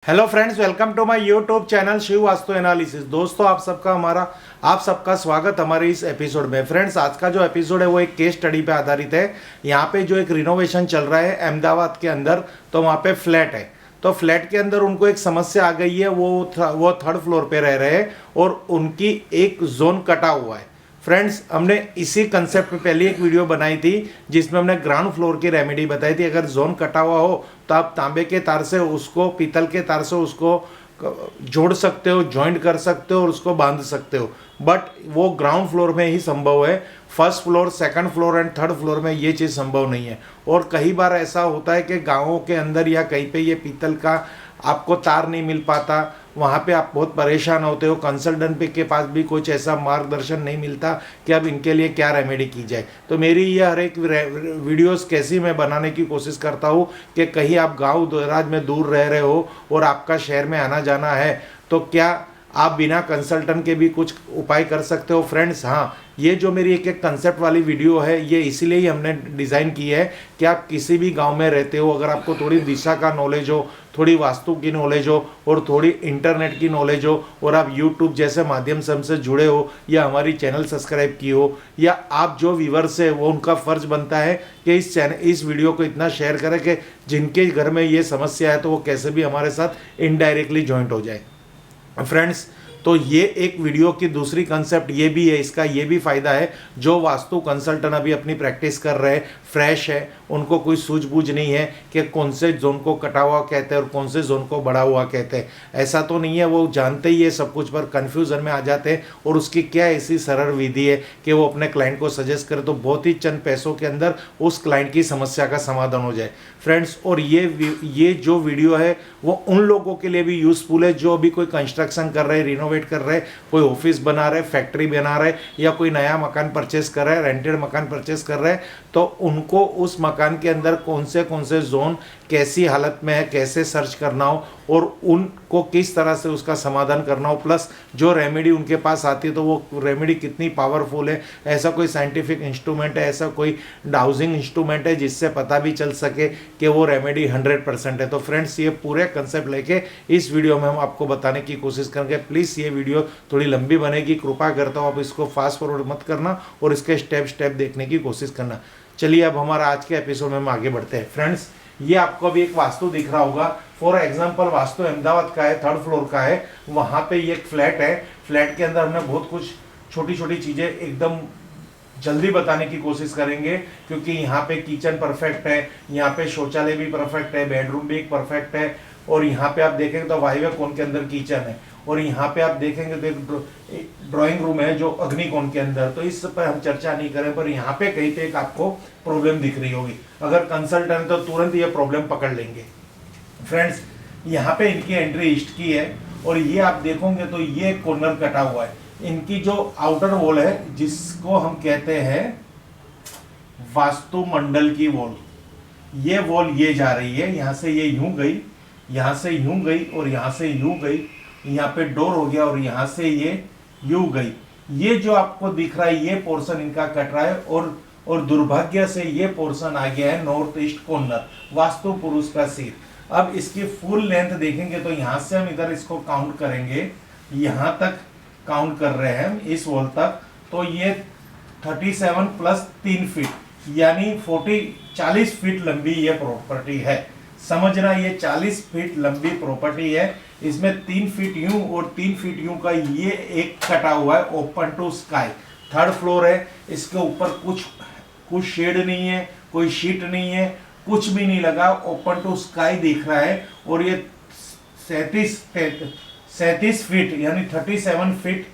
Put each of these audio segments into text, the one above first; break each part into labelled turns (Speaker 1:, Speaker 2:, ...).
Speaker 1: Hello friends, welcome to my YouTube channel Shiv Vastu analysis. दोस्तों, आप सबका स्वागत हमारे इस एपिसोड में। फ्रेंड्स, आज का जो एपिसोड है वो एक केस स्टडी पे आधारित है। यहाँ पे जो एक रिनोवेशन चल रहा है अहमदाबाद के अंदर, तो वहाँ पे फ्लैट है। तो फ्लैट के अंदर उनको एक समस्या आ गई है। वो थर्ड फ्लोर पे रह रहे हैं और उनकी एक जोन कटा हुआ है। फ्रेंड्स, हमने इसी कंसेप्ट में पहले एक वीडियो बनाई थी जिसमें हमने ग्राउंड फ्लोर की रेमेडी बताई थी। अगर जोन कटा हुआ हो तो आप तांबे के तार से उसको, पीतल के तार से उसको जोड़ सकते हो, ज्वाइंट कर सकते हो और उसको बांध सकते हो। बट वो ग्राउंड फ्लोर में ही संभव है। First floor, second floor and third floor में ये चीज़ संभव नहीं है। और कई बार ऐसा होता है कि गाँवों के अंदर या कहीं पे ये पीतल का आपको तार नहीं मिल पाता, वहाँ पे आप बहुत परेशान होते हो। कंसल्टेंट के पास भी कुछ ऐसा मार्गदर्शन नहीं मिलता कि अब इनके लिए क्या रेमेडी की जाए। तो मेरी ये हर एक वीडियोस कैसी मैं बनाने की कोशिश करता हूँ कि कहीं आप गांव दराज में दूर रह रहे हो और आपका शहर में आना जाना है, तो क्या आप बिना कंसल्टेंट के भी कुछ उपाय कर सकते हो। फ्रेंड्स, हाँ, ये जो मेरी एक कंसेप्ट वाली वीडियो है ये इसीलिए ही हमने डिज़ाइन की है कि आप किसी भी गांव में रहते हो, अगर आपको थोड़ी दिशा का नॉलेज हो, थोड़ी वास्तु की नॉलेज हो और थोड़ी इंटरनेट की नॉलेज हो, और आप यूट्यूब जैसे माध्यम से हमसे जुड़े हो या हमारी चैनल सब्सक्राइब की हो, या आप जो व्यूवर्स है वो उनका फ़र्ज बनता है कि इस वीडियो को इतना शेयर करें कि जिनके घर में ये समस्या है तो वो कैसे भी हमारे साथ इनडायरेक्टली ज्वाइंट हो जाए। फ्रेंड्स, तो ये एक वीडियो की दूसरी कंसेप्ट ये भी है, इसका ये भी फ़ायदा है जो वास्तु कंसल्टेंट अभी अपनी प्रैक्टिस कर रहे हैं, फ्रेश है, उनको कोई सूझबूझ नहीं है कि कौन से जोन को कटा हुआ कहते हैं और कौन से जोन को बढ़ा हुआ कहते हैं। ऐसा तो नहीं है, वो जानते ही है सब कुछ, पर कन्फ्यूज़न में आ जाते हैं। और उसकी क्या ऐसी सरल विधि है कि वो अपने क्लाइंट को सजेस्ट करे तो बहुत ही चंद पैसों के अंदर उस क्लाइंट की समस्या का समाधान हो जाए। फ्रेंड्स, और ये जो वीडियो है वो उन लोगों के लिए भी यूज़फुल है जो अभी कोई कंस्ट्रक्शन कर रहे हैं, रिनोवेट कर रहे हैं, कोई ऑफिस बना रहे, फैक्ट्री बना रहे, या कोई नया मकान परचेस कर रहे हैं, रेंटेड मकान परचेस कर रहे हैं। तो उनको उस मकान के अंदर कौन से जोन कैसी हालत में है, कैसे सर्च करना हो और उनको किस तरह से उसका समाधान करना हो, प्लस जो रेमेडी उनके पास आती है तो वो रेमेडी कितनी पावरफुल है। ऐसा कोई साइंटिफिक इंस्ट्रूमेंट है, ऐसा कोई डाउजिंग इंस्ट्रूमेंट है जिससे पता भी चल सके कि वो रेमेडी 100% है। तो फ्रेंड्स, ये पूरे कंसेप्ट लेके इस वीडियो में हम आपको बताने की कोशिश करेंगे। प्लीज़ ये वीडियो थोड़ी लंबी बनेगी, कृपा करता हूँ आप इसको फास्ट फॉरवर्ड मत करना और इसके स्टेप देखने की कोशिश करना। चलिए, अब हमारा आज के एपिसोड में हम आगे बढ़ते हैं। फ्रेंड्स, ये आपको अभी एक वास्तु दिख रहा होगा। फॉर एग्जांपल, वास्तु अहमदाबाद का है, थर्ड फ्लोर का है। वहाँ पे ये एक फ्लैट है। फ्लैट के अंदर हमने बहुत कुछ छोटी छोटी चीज़ें एकदम जल्दी बताने की कोशिश करेंगे, क्योंकि यहाँ पे किचन परफेक्ट है, यहाँ पे शौचालय भी परफेक्ट है, बेडरूम भी एक परफेक्ट है, और यहाँ पे आप देखेंगे तो वायव्य कोण के अंदर किचन है, और यहाँ पे आप देखेंगे तो एक ड्राइंग रूम है जो अग्निकोण के अंदर। तो इस पर हम चर्चा नहीं करें, पर यहाँ पे कहीं पे एक आपको प्रॉब्लम दिख रही होगी। अगर कंसल्टेंट तो तुरंत ये प्रॉब्लम पकड़ लेंगे। फ्रेंड्स, यहाँ पे इनकी एंट्री ईस्ट की है, और ये आप देखोगे तो ये कॉर्नर कटा हुआ है। इनकी जो आउटर वॉल है जिसको हम कहते हैं वास्तु मंडल की वॉल, ये वॉल ये जा रही है, यहाँ से ये यूं गई, यहाँ से यूं गई और यहाँ से यूं गई, यहाँ पे डोर हो गया और यहाँ से ये यूं गई। ये जो आपको दिख रहा है ये पोर्शन इनका कट रहा है, और दुर्भाग्य से ये पोर्शन आ गया है नॉर्थ ईस्ट कॉर्नर, वास्तु पुरुष का सिर। अब इसकी फुल लेंथ देखेंगे तो यहाँ से हम इधर इसको काउंट करेंगे, यहाँ तक काउंट कर रहे हैं हम इस वॉल तक, तो ये 37 प्लस 3 फीट यानी 40 फीट लंबी ये प्रॉपर्टी है। समझना, ये 40 फीट लंबी प्रॉपर्टी है। इसमें 3 फीट यूं और 3 फीट यूं का ये एक कटा हुआ है open to sky. Third floor है, इसके ऊपर कुछ शेड नहीं है, कोई शीट नहीं है, कुछ भी नहीं लगा, ओपन टू स्काई दिख रहा है। और ये 37 फीट यानी 37 फीट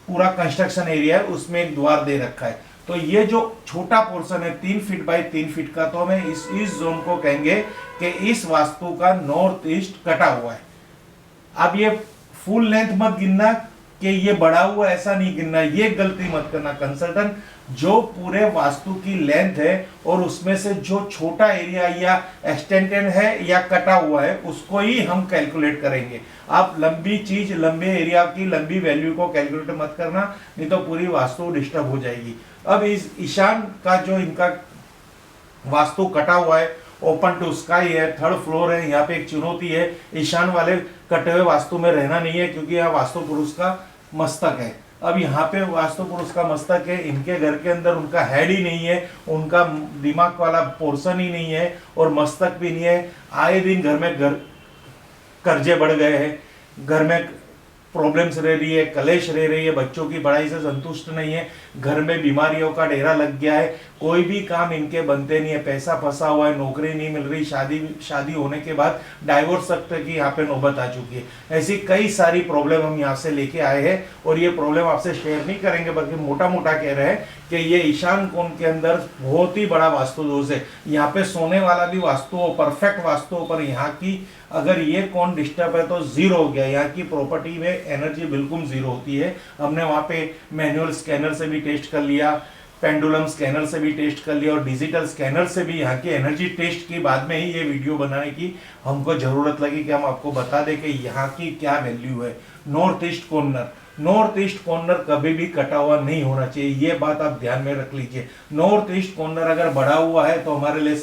Speaker 1: पूरा कंस्ट्रक्शन एरिया है, उसमें एक द्वार दे रखा है। तो ये जो छोटा पोर्शन है 3 फीट बाई 3 फीट का, तो हमें इस जोन को कहेंगे कि इस वास्तु का नॉर्थ ईस्ट कटा हुआ है। अब ये फुल लेंथ मत गिनना कि ये बढ़ा हुआ, ऐसा नहीं गिनना, ये गलती मत करना। कंसल्टेंट जो पूरे वास्तु की लेंथ है और उसमें से जो छोटा एरिया या एक्सटेंडेड है या कटा हुआ है उसको ही हम कैलकुलेट करेंगे। आप लंबी चीज, लंबे एरिया की लंबी वैल्यू को कैलकुलेट मत करना, नहीं तो पूरी वास्तु डिस्टर्ब हो जाएगी। अब इस ईशान का जो इनका वास्तु कटा हुआ है ओपन टू स्काई है, थर्ड फ्लोर है। यहाँ पे एक चुनौती है, ईशान वाले कटे हुए वास्तु में रहना नहीं है, क्योंकि यहाँ वास्तु पुरुष का मस्तक है। अब यहाँ पे वास्तु पुरुष का मस्तक है, इनके घर के अंदर उनका हेड ही नहीं है, उनका दिमाग वाला पोर्शन ही नहीं है और मस्तक भी नहीं है। आए दिन घर में कर्जे बढ़ गए हैं, घर में प्रॉब्लम्स रह रही है, कलेश रह रही है, बच्चों की पढ़ाई से संतुष्ट नहीं है, घर में बीमारियों का डेरा लग गया है, कोई भी काम इनके बनते नहीं है, पैसा फंसा हुआ है, नौकरी नहीं मिल रही, शादी होने के बाद डाइवोर्स तक की यहाँ पे नौबत आ चुकी है। ऐसी कई सारी प्रॉब्लम हम यहाँ से लेके आए हैं और ये प्रॉब्लम आपसे शेयर नहीं करेंगे, बल्कि मोटा मोटा कह रहे हैं कि ये ईशान कोण के अंदर बहुत ही बड़ा वास्तु दोष है। यहाँ पे सोने वाला भी वास्तु हो, परफेक्ट वास्तु हो, पर यहाँ की अगर ये कौन डिस्टर्ब है तो जीरो हो गया। यहाँ की प्रॉपर्टी में एनर्जी बिल्कुल जीरो होती है। हमने वहाँ पे मैनुअल स्कैनर से भी टेस्ट कर लिया, पेंडुलम स्कैनर से भी टेस्ट कर लिया और डिजिटल स्कैनर से भी यहाँ की एनर्जी टेस्ट की बाद में ही ये वीडियो बनाने की हमको जरूरत लगी कि हम आपको बता दें कि यहाँ की क्या वैल्यू है। नॉर्थ ईस्ट कॉर्नर कभी भी कटा हुआ नहीं होना चाहिए, ये बात आप ध्यान में रख लीजिए। नॉर्थ ईस्ट कॉर्नर अगर बढ़ा हुआ है तो हमारे लिए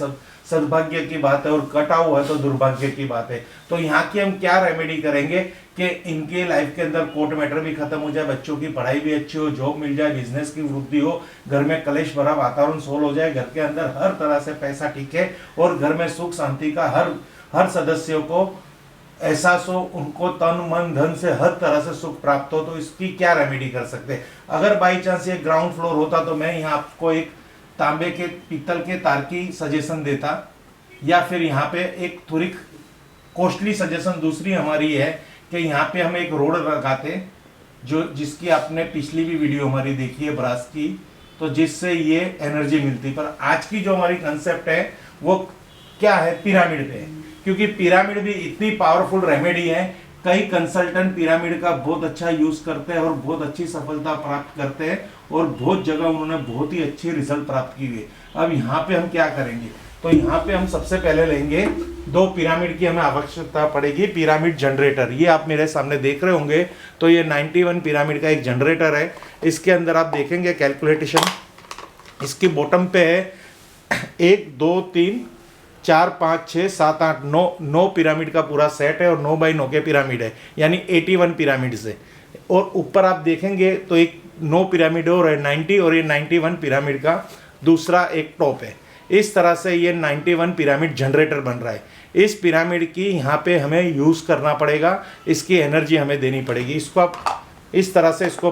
Speaker 1: सद्भाग्य की बात है और कटा हुआ है तो दुर्भाग्य की बात है। तो यहाँ की हम क्या रेमेडी करेंगे कि इनके लाइफ के अंदर कोर्ट मैटर भी खत्म हो जाए, बच्चों की पढ़ाई भी अच्छी हो, जॉब मिल जाए, बिजनेस की वृद्धि हो, घर में कलेश भरा वातावरण सोल्व हो जाए, घर के अंदर हर तरह से पैसा टिके और घर में सुख शांति का हर सदस्यों को एहसास हो, उनको तन मन धन से हर तरह से सुख प्राप्त हो। तो इसकी क्या रेमेडी कर सकते हैं? अगर बाई चांस ये ग्राउंड फ्लोर होता तो मैं यहाँ आपको एक तांबे के पीतल के तार की सजेशन देता, या फिर यहाँ पे एक थोड़ी कॉस्टली सजेशन दूसरी हमारी है कि यहाँ पे हम एक रोड लगाते, जिसकी आपने पिछली भी वीडियो हमारी देखी है ब्रास की, तो जिससे ये एनर्जी मिलती। पर आज की जो हमारी कंसेप्ट है वो क्या है, पिरामिड पे है, क्योंकि पिरामिड भी इतनी पावरफुल रेमेडी है। कई कंसल्टेंट पिरामिड का बहुत अच्छा यूज करते हैं और बहुत अच्छी सफलता प्राप्त करते हैं और बहुत जगह उन्होंने बहुत ही अच्छी रिजल्ट प्राप्त की हुई। अब यहाँ पे हम क्या करेंगे, तो यहाँ पे हम सबसे पहले लेंगे 2 पिरामिड की हमें आवश्यकता पड़ेगी। पिरामिड जनरेटर, ये आप मेरे सामने देख रहे होंगे, तो ये 91 पिरामिड का एक जनरेटर है। इसके अंदर आप देखेंगे कैलकुलेशन, इसकी बॉटम पे है 1 2 3 4 5 6 7 8 9 पिरामिड का पूरा सेट है और 9 बाई 9 के पिरामिड है, यानी 81 पिरामिड से। और ऊपर आप देखेंगे तो एक 9 पिरामिड और है 90, और ये 91 पिरामिड का दूसरा एक टॉप है। इस तरह से ये 91 पिरामिड जनरेटर बन रहा है। इस पिरामिड की यहाँ पे हमें यूज़ करना पड़ेगा, इसकी एनर्जी हमें देनी पड़ेगी। इसको आप इस तरह से इसको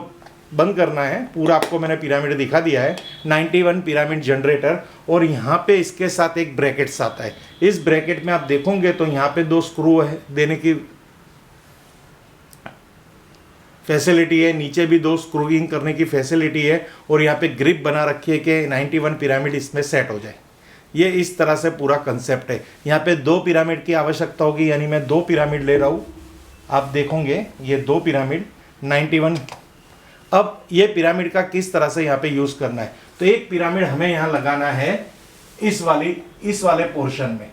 Speaker 1: बंद करना है। पूरा आपको मैंने पिरामिड दिखा दिया है, 91 पिरामिड जनरेटर। और यहाँ पे इसके साथ एक ब्रैकेट्स आता है। इस ब्रैकेट में आप देखोगे तो यहाँ पे 2 स्क्रू है देने की फैसिलिटी है, नीचे भी 2 स्क्रूइंग करने की फैसिलिटी है, और यहाँ पे ग्रिप बना रखी है कि 91 पिरामिड इसमें सेट हो जाए। ये इस तरह से पूरा कंसेप्ट है। यहाँ पे 2 पिरामिड की आवश्यकता होगी, यानी मैं 2 पिरामिड ले रहा हूँ। आप देखोगे ये 2 पिरामिड 91। अब ये पिरामिड का किस तरह से यहाँ पे यूज़ करना है, तो एक पिरामिड हमें यहाँ लगाना है इस वाले पोर्शन में,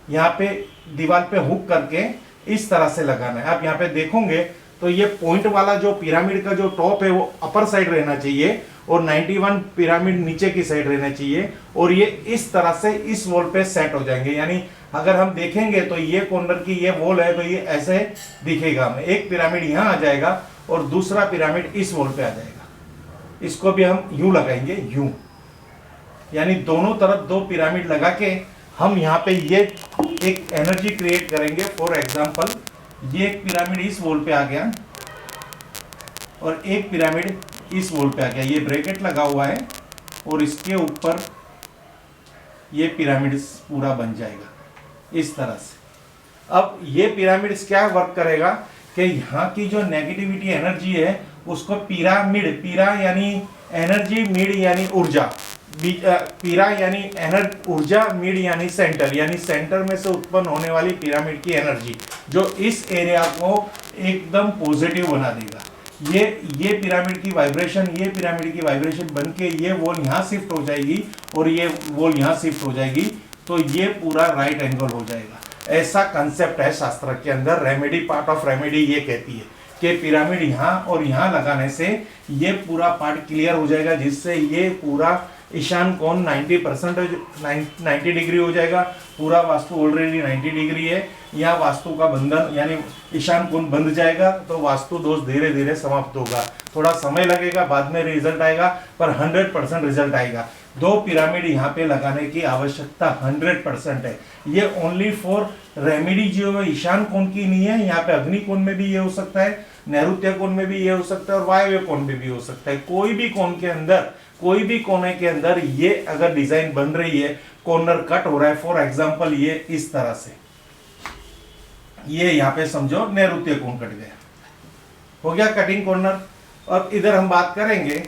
Speaker 1: यहाँ पे दीवार पे हुक करके इस तरह से लगाना है। आप यहाँ पे देखोगे तो ये पॉइंट वाला जो पिरामिड का जो टॉप है वो अपर साइड रहना चाहिए और 91 पिरामिड नीचे की साइड रहना चाहिए, और ये इस तरह से इस वॉल पे सेट हो जाएंगे। यानी अगर हम देखेंगे तो ये कॉर्नर की ये वॉल है तो ये ऐसे दिखेगा हमें। एक पिरामिड यहाँ आ जाएगा और दूसरा पिरामिड इस वॉल पे आ जाएगा। इसको भी हम यूं लगाएंगे, यूं, यानी दोनों तरफ 2 पिरामिड लगा के हम यहाँ पे ये एक एनर्जी क्रिएट करेंगे। फॉर एग्जाम्पल ये एक पिरामिड इस वॉल पे आ गया और एक पिरामिड इस वॉल पे आ गया, ये ब्रैकेट लगा हुआ है और इसके ऊपर ये पिरामिड पूरा बन जाएगा इस तरह से। अब ये पिरामिड क्या वर्क करेगा कि यहाँ की जो नेगेटिविटी एनर्जी है उसको पीरा यानी एनर्जी, मिड यानी ऊर्जा, पीरा यानी ऊर्जा, मिड यानी सेंटर, यानी सेंटर में से उत्पन्न होने वाली पिरामिड की एनर्जी जो इस एरिया को एकदम पॉजिटिव बना देगा। ये पिरामिड की वाइब्रेशन बन के ये वॉल यहाँ शिफ्ट हो जाएगी और ये वॉल यहाँ शिफ्ट हो जाएगी, तो ये पूरा राइट एंगल हो जाएगा। ऐसा कंसेप्ट है शास्त्र के अंदर। रेमेडी, पार्ट ऑफ रेमेडी ये कहती है कि पिरामिड यहाँ और यहाँ लगाने से ये पूरा पार्ट क्लियर हो जाएगा, जिससे ये पूरा ईशान कोण 90% 90 डिग्री हो जाएगा। पूरा वास्तु ऑलरेडी 90 डिग्री है। यहाँ वास्तु का बंधन यानी ईशान कोण बंध जाएगा तो वास्तु दोष धीरे धीरे समाप्त होगा। थोड़ा समय लगेगा, बाद में रिजल्ट आएगा, पर 100% रिजल्ट आएगा। 2 पिरामिड यहाँ पे लगाने की आवश्यकता 100% है। ये ओनली फॉर रेमेडी जो है ईशान कोण की नहीं है। यहाँ पे अग्नि कोण में भी ये हो सकता है, नैऋत्य कोण में भी ये हो सकता है और वायव्य कोण में भी हो सकता है। कोई भी कोण के अंदर, कोई भी कोने के अंदर ये अगर डिजाइन बन रही है, कॉर्नर कट हो रहा है, फॉर एग्जांपल ये इस तरह से, ये यहाँ पे समझो नैऋत्य कोण कट गया, हो गया कटिंग कॉर्नर। अब इधर हम बात करेंगे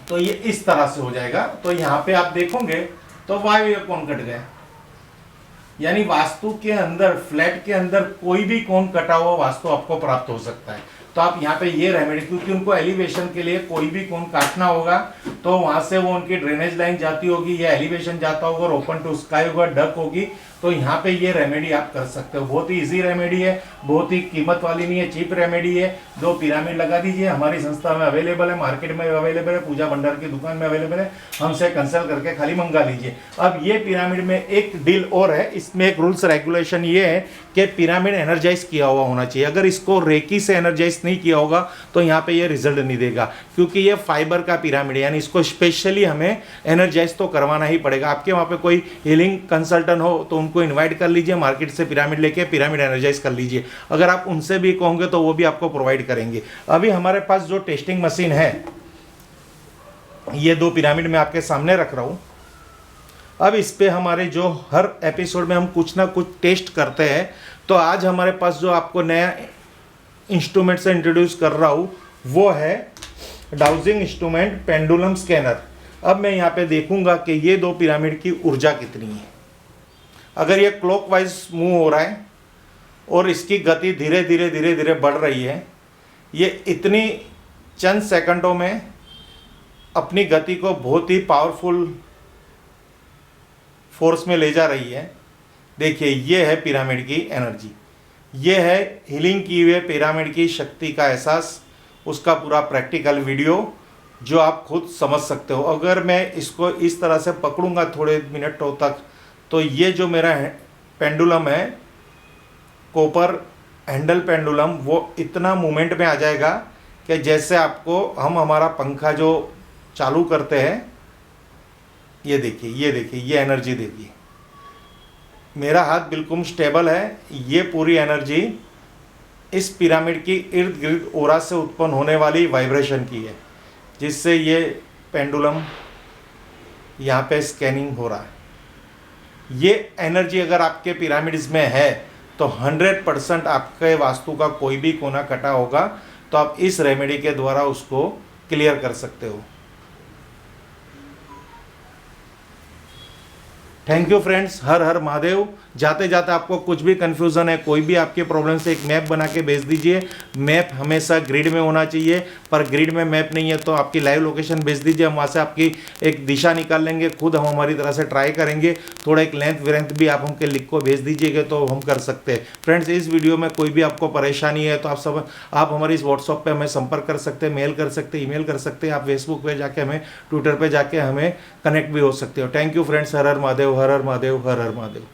Speaker 1: तो ये इस तरह से हो जाएगा। तो यहाँ पे आप देखोगे तो वायव्य कोण कट गया, यानी वास्तु के अंदर, फ्लैट के अंदर कोई भी कोण कटा हुआ वास्तु आपको प्राप्त हो सकता है। तो आप यहाँ पे ये रेमेडी, क्योंकि उनको एलिवेशन के लिए कोई भी कोण काटना होगा तो वहां से वो उनकी ड्रेनेज लाइन जाती होगी या एलिवेशन जाता होगा और ओपन टू स्काई होगा, डक होगी। तो यहाँ पे ये रेमेडी आप कर सकते हो। बहुत ही इजी रेमेडी है, बहुत ही कीमत वाली नहीं है, चीप रेमेडी है। 2 पिरामिड लगा दीजिए, हमारी संस्था में अवेलेबल है, मार्केट में अवेलेबल है, पूजा भंडार की दुकान में अवेलेबल है, हमसे कंसल्ट करके खाली मंगा लीजिए। अब ये पिरामिड में एक डील और है, इसमें एक रूल्स रेगुलेशन ये है कि पिरामिड एनर्जाइज किया हुआ होना चाहिए। अगर इसको रेकी से एनर्जाइज नहीं किया होगा तो यहाँ पे ये रिजल्ट नहीं देगा, क्योंकि ये फाइबर का पिरामिड है, यानी इसको स्पेशली हमें एनर्जाइज तो करवाना ही पड़ेगा। आपके वहाँ पे कोई हीलिंग कंसल्टेंट हो तो उनको इनवाइट कर लीजिए, मार्केट से पिरामिड लेके पिरामिड एनर्जाइज कर लीजिए। अगर आप उनसे भी कहोगे तो वो भी आपको प्रोवाइड करेंगे। अभी हमारे पास जो टेस्टिंग मशीन है, ये 2 पिरामिड में आपके सामने रख रहा हूँ। अब इस पे हमारे जो हर एपिसोड में हम कुछ ना कुछ टेस्ट करते हैं, तो आज हमारे पास जो आपको नया इंस्ट्रूमेंट से इंट्रोड्यूस कर रहा हूँ वो है डाउजिंग इंस्ट्रूमेंट पेंडुलम स्कैनर। अब मैं यहाँ पे देखूंगा कि ये 2 पिरामिड की ऊर्जा कितनी है। अगर ये क्लॉकवाइज मूव हो रहा है और इसकी गति धीरे धीरे धीरे धीरे बढ़ रही है, ये इतनी चंद सेकंडों में अपनी गति को बहुत ही पावरफुल फोर्स में ले जा रही है। देखिए, ये है पिरामिड की एनर्जी, ये है हीलिंग की हुए पिरामिड की शक्ति का एहसास, उसका पूरा प्रैक्टिकल वीडियो जो आप खुद समझ सकते हो। अगर मैं इसको इस तरह से पकड़ूंगा थोड़े मिनटों तक, तो ये जो मेरा पेंडुलम है, कॉपर हैंडल पेंडुलम, वो इतना मूवमेंट में आ जाएगा कि जैसे आपको हम हमारा पंखा जो चालू करते हैं, ये देखिए, ये देखिए, ये एनर्जी देखिए, मेरा हाथ बिल्कुल स्टेबल है। ये पूरी एनर्जी इस पिरामिड की इर्द गिर्द ओरा से उत्पन्न होने वाली वाइब्रेशन की है, जिससे ये पेंडुलम यहाँ पे स्कैनिंग हो रहा है। ये एनर्जी अगर आपके पिरामिड्स में है तो 100% आपके वास्तु का कोई भी कोना कटा होगा तो आप इस रेमेडी के द्वारा उसको क्लियर कर सकते हो। थैंक यू फ्रेंड्स, हर हर महादेव। जाते जाते आपको कुछ भी कन्फ्यूज़न है, कोई भी आपके प्रॉब्लम से एक मैप बना के भेज दीजिए। मैप हमेशा ग्रिड में होना चाहिए, पर ग्रिड में मैप नहीं है तो आपकी लाइव लोकेशन भेज दीजिए, हम वहाँ से आपकी एक दिशा निकाल लेंगे। खुद हम हमारी तरह से ट्राई करेंगे। थोड़ा एक लेंथ वेरेंथ भी आप हमके लिख को भेज दीजिएगा तो हम कर सकते हैं। फ्रेंड्स, इस वीडियो में कोई भी आपको परेशानी है तो आप हमारी इस व्हाट्सअप पर हमें संपर्क कर सकते हैं, मेल कर सकते हैं, ईमेल कर सकते हैं, आप फेसबुक पर जाके हमें, ट्विटर पर जाके हमें कनेक्ट भी हो सकते हो। Thank you friends, her her Mahadev, her her Mahadev, her her Mahadev.